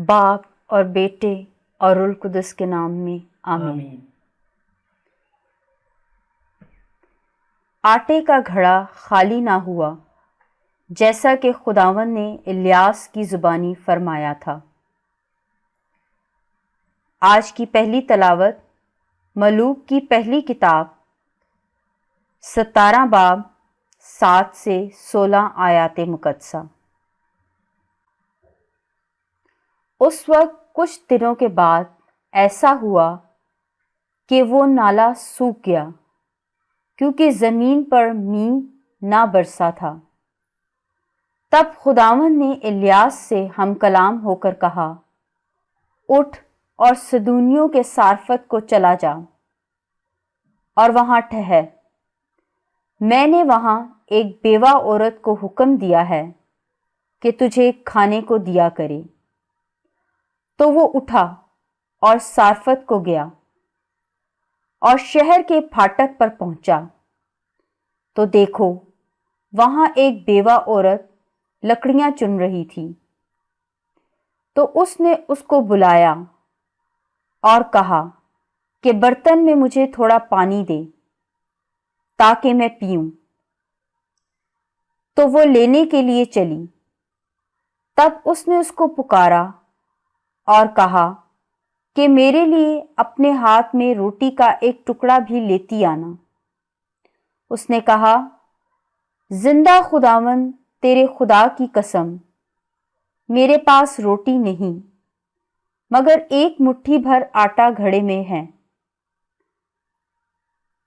باپ اور بیٹے اور روح القدس کے نام میں آمین۔ آٹے کا گھڑا خالی نہ ہوا، جیسا کہ خداوند نے الیاس کی زبانی فرمایا تھا۔ آج کی پہلی تلاوت ملوک کی پہلی کتاب 17 باب 7 سے 16 آیات مقدسہ۔ اس وقت کچھ دنوں کے بعد ایسا ہوا کہ وہ نالا سوکھ گیا، کیونکہ زمین پر مینہ نہ برسا تھا۔ تب خداوند نے الیاس سے ہم کلام ہو کر کہا، اٹھ اور سدونیوں کے سارفت کو چلا جا اور وہاں ٹھہر۔ میں نے وہاں ایک بیوہ عورت کو حکم دیا ہے کہ تجھے کھانے کو دیا کرے۔ تو وہ اٹھا اور سارفت کو گیا اور شہر کے پھاٹک پر پہنچا، تو دیکھو وہاں ایک بیوہ عورت لکڑیاں چن رہی تھی۔ تو اس نے اس کو بلایا اور کہا کہ برتن میں مجھے تھوڑا پانی دے تاکہ میں پیوں۔ تو وہ لینے کے لیے چلی۔ تب اس نے اس کو پکارا اور کہا کہ میرے لیے اپنے ہاتھ میں روٹی کا ایک ٹکڑا بھی لیتی آنا۔ اس نے کہا، زندہ خداوند تیرے خدا کی قسم، میرے پاس روٹی نہیں، مگر ایک مٹھی بھر آٹا گھڑے میں ہے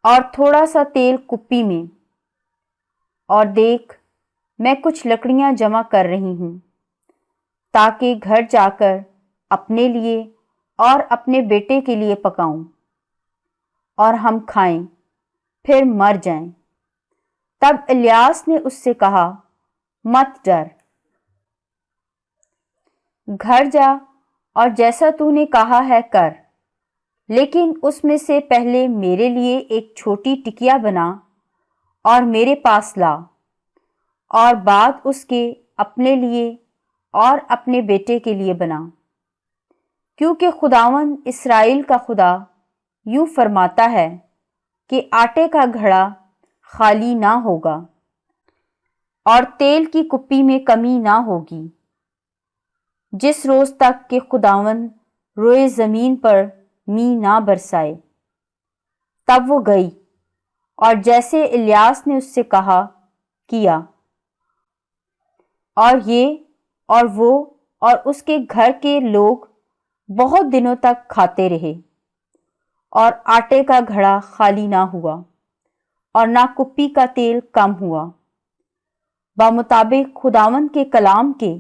اور تھوڑا سا تیل کپی میں، اور دیکھ میں کچھ لکڑیاں جمع کر رہی ہوں تاکہ گھر جا کر اپنے لیے اور اپنے بیٹے کے لیے پکاؤں اور ہم کھائیں پھر مر جائیں۔ تب الیاس نے اس سے کہا، مت ڈر، گھر جا اور جیسا تو نے کہا ہے کر، لیکن اس میں سے پہلے میرے لیے ایک چھوٹی ٹکیا بنا اور میرے پاس لا، اور بعد اس کے اپنے لیے اور اپنے بیٹے کے لیے بنا، کیونکہ خداوند اسرائیل کا خدا یوں فرماتا ہے کہ آٹے کا گھڑا خالی نہ ہوگا اور تیل کی کپی میں کمی نہ ہوگی، جس روز تک کہ خداوند روئے زمین پر مینہ نہ برسائے۔ تب وہ گئی اور جیسے الیاس نے اس سے کہا کیا، اور یہ اور وہ اور اس کے گھر کے لوگ بہت دنوں تک کھاتے رہے، اور آٹے کا گھڑا خالی نہ ہوا اور نہ کپی کا تیل کم ہوا، بمطابق خداوند کے کلام کے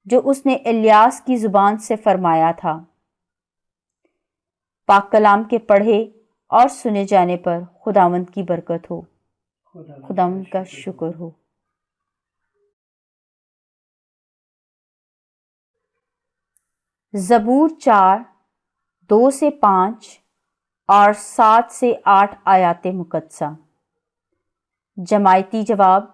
جو اس نے الیاس کی زبان سے فرمایا تھا۔ پاک کلام کے پڑھے اور سنے جانے پر خداوند کی برکت ہو، خداوند کا شکر ہو۔ زبور 4 2 سے 5 اور 7 سے 8 آیات مقدسہ۔ جماعتی جواب،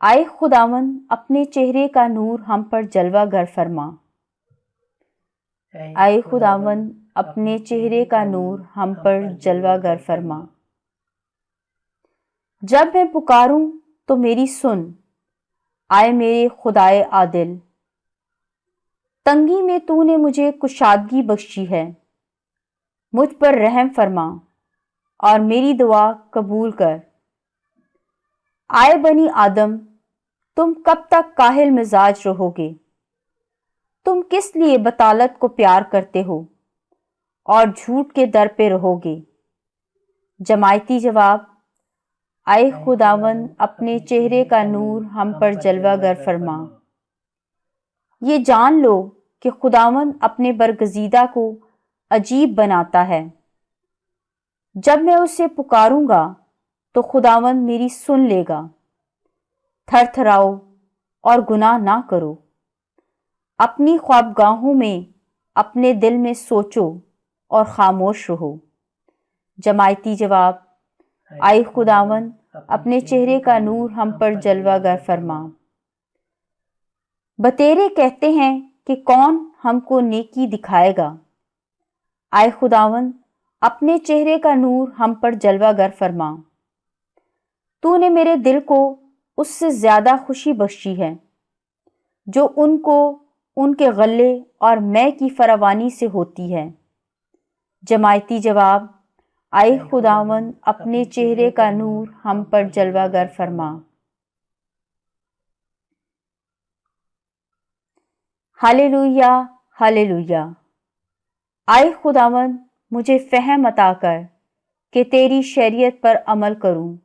آئے خداوند اپنے چہرے کا نور ہم پر جلوہ گر فرما۔ آئے خداوند اپنے چہرے کا نور ہم پر جلوہ گر فرما۔ جب میں پکاروں تو میری سن، آئے میرے خدائے عادل۔ تنگی میں تو نے مجھے کشادگی بخشی ہے، مجھ پر رحم فرما اور میری دعا قبول کر۔ آئے بنی آدم، تم کب تک کاہل مزاج رہو گے؟ تم کس لیے بطالت کو پیار کرتے ہو اور جھوٹ کے در پہ رہو گے؟ جماعتی جواب، آئے خداوند اپنے چہرے کا نور ہم پر جلوہ گر فرما۔ یہ جان لو کہ خداوند اپنے برگزیدہ کو عجیب بناتا ہے۔ جب میں اسے پکاروں گا تو خداوند میری سن لے گا۔ تھر تھراؤ اور گناہ نہ کرو، اپنی خوابگاہوں میں اپنے دل میں سوچو اور خاموش رہو۔ جماعتی جواب، آئے خداوند اپنے چہرے کا نور ہم پر جلوہ گر فرما۔ بتیرے کہتے ہیں کہ کون ہم کو نیکی دکھائے گا۔ آئے خداوند اپنے چہرے کا نور ہم پر جلوہ گر فرما۔ تو نے میرے دل کو اس سے زیادہ خوشی بخشی ہے جو ان کو ان کے غلے اور مے کی فراوانی سے ہوتی ہے۔ جماعتی جواب، آئے خداوند اپنے چہرے کا نور ہم پر جلوہ گر فرما۔ Hallelujah, hallelujah. آئے خداوند مجھے فہم عطا کر کہ تیری شریعت پر عمل کروں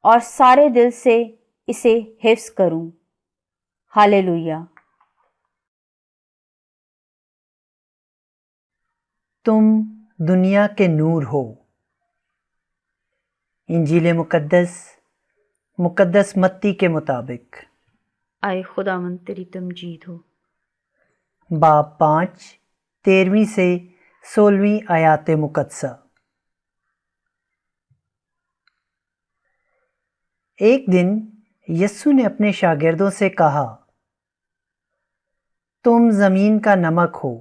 اور سارے دل سے اسے حفظ کروں۔ ہاللویا۔ تم دنیا کے نور ہو۔ انجیل مقدس متی کے مطابق۔ آئے خداوند تیری تمجید ہو۔ باب 5 13ویں سے 16ویں آیات مقدسہ۔ ایک دن یسوع نے اپنے شاگردوں سے کہا، تم زمین کا نمک ہو،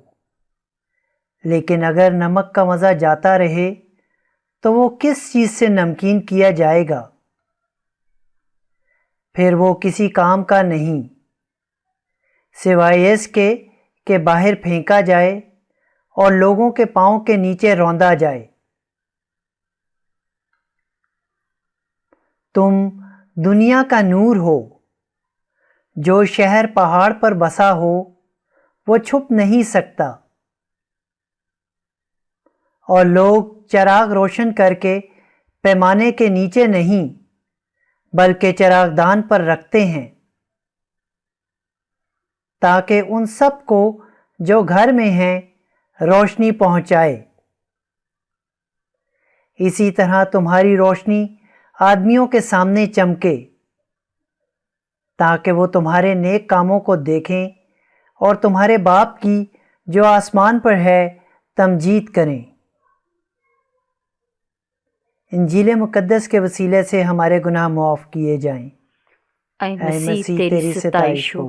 لیکن اگر نمک کا مزہ جاتا رہے تو وہ کس چیز سے نمکین کیا جائے گا؟ پھر وہ کسی کام کا نہیں، سوائے اس کے کہ باہر پھینکا جائے اور لوگوں کے پاؤں کے نیچے روندا جائے۔ تم دنیا کا نور ہو۔ جو شہر پہاڑ پر بسا ہو وہ چھپ نہیں سکتا، اور لوگ چراغ روشن کر کے پیمانے کے نیچے نہیں بلکہ چراغ دان پر رکھتے ہیں، تاکہ ان سب کو جو گھر میں ہیں روشنی پہنچائے۔ اسی طرح تمہاری روشنی آدمیوں کے سامنے چمکے، تاکہ وہ تمہارے نیک کاموں کو دیکھیں اور تمہارے باپ کی جو آسمان پر ہے تمجید کریں۔ انجیل مقدس کے وسیلے سے ہمارے گناہ معاف کیے جائیں۔ اے اے مسیح تیری ستائش ہو۔